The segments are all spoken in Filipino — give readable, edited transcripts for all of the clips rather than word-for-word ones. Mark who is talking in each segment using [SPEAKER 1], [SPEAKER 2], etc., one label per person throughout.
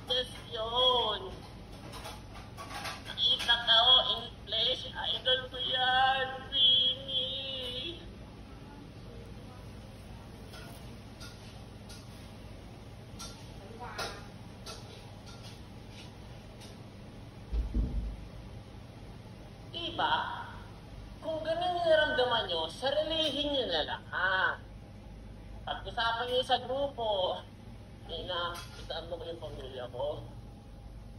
[SPEAKER 1] Yes, yun. Nakita ko in flesh. Idol ko yan, Vinny. Diba? Kung ganun yung naramdaman nyo, sarilihin nyo na lang, ha? Pag-usapan nyo sa grupo, na, itaan mo ko yung pamilya ko.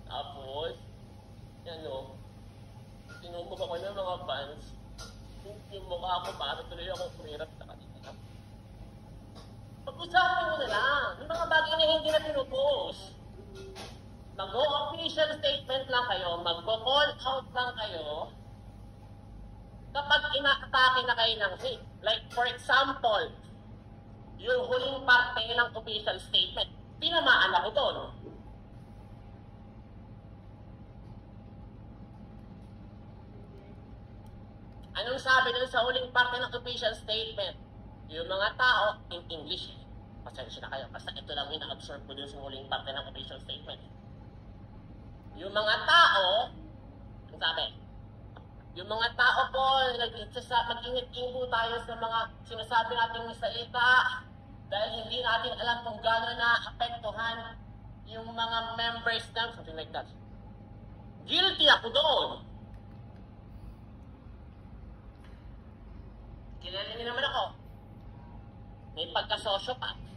[SPEAKER 1] Tapos, yan o, tinumog ako ng mga fans. Yung mukha ko, para tuloy ako kumirap sa kanila. Pag-usapan nyo na lang, yung mga bagay na hindi na pinupost. Mag-o-official statement lang kayo, mag-call out lang kayo, kapag ina-atake na kayo ng hate. Like, for example, yung huling parte ng official statement, tinamaan ako doon. Anong sabi doon sa huling parte ng official statement? Yung mga tao, in English, pasensya na kayo, basta ito lang yung na-absorb ko doon sa huling parte ng official statement. Yung mga tao, ang sabi, yung mga tao po, mag-ingat-ingat po tayo sa mga sinasabi nating salita dahil hindi natin alam kung gano'n na-apektuhan yung mga members ng something like that. Guilty ako doon. Kilala niyo naman ako. May pagka-sociopath.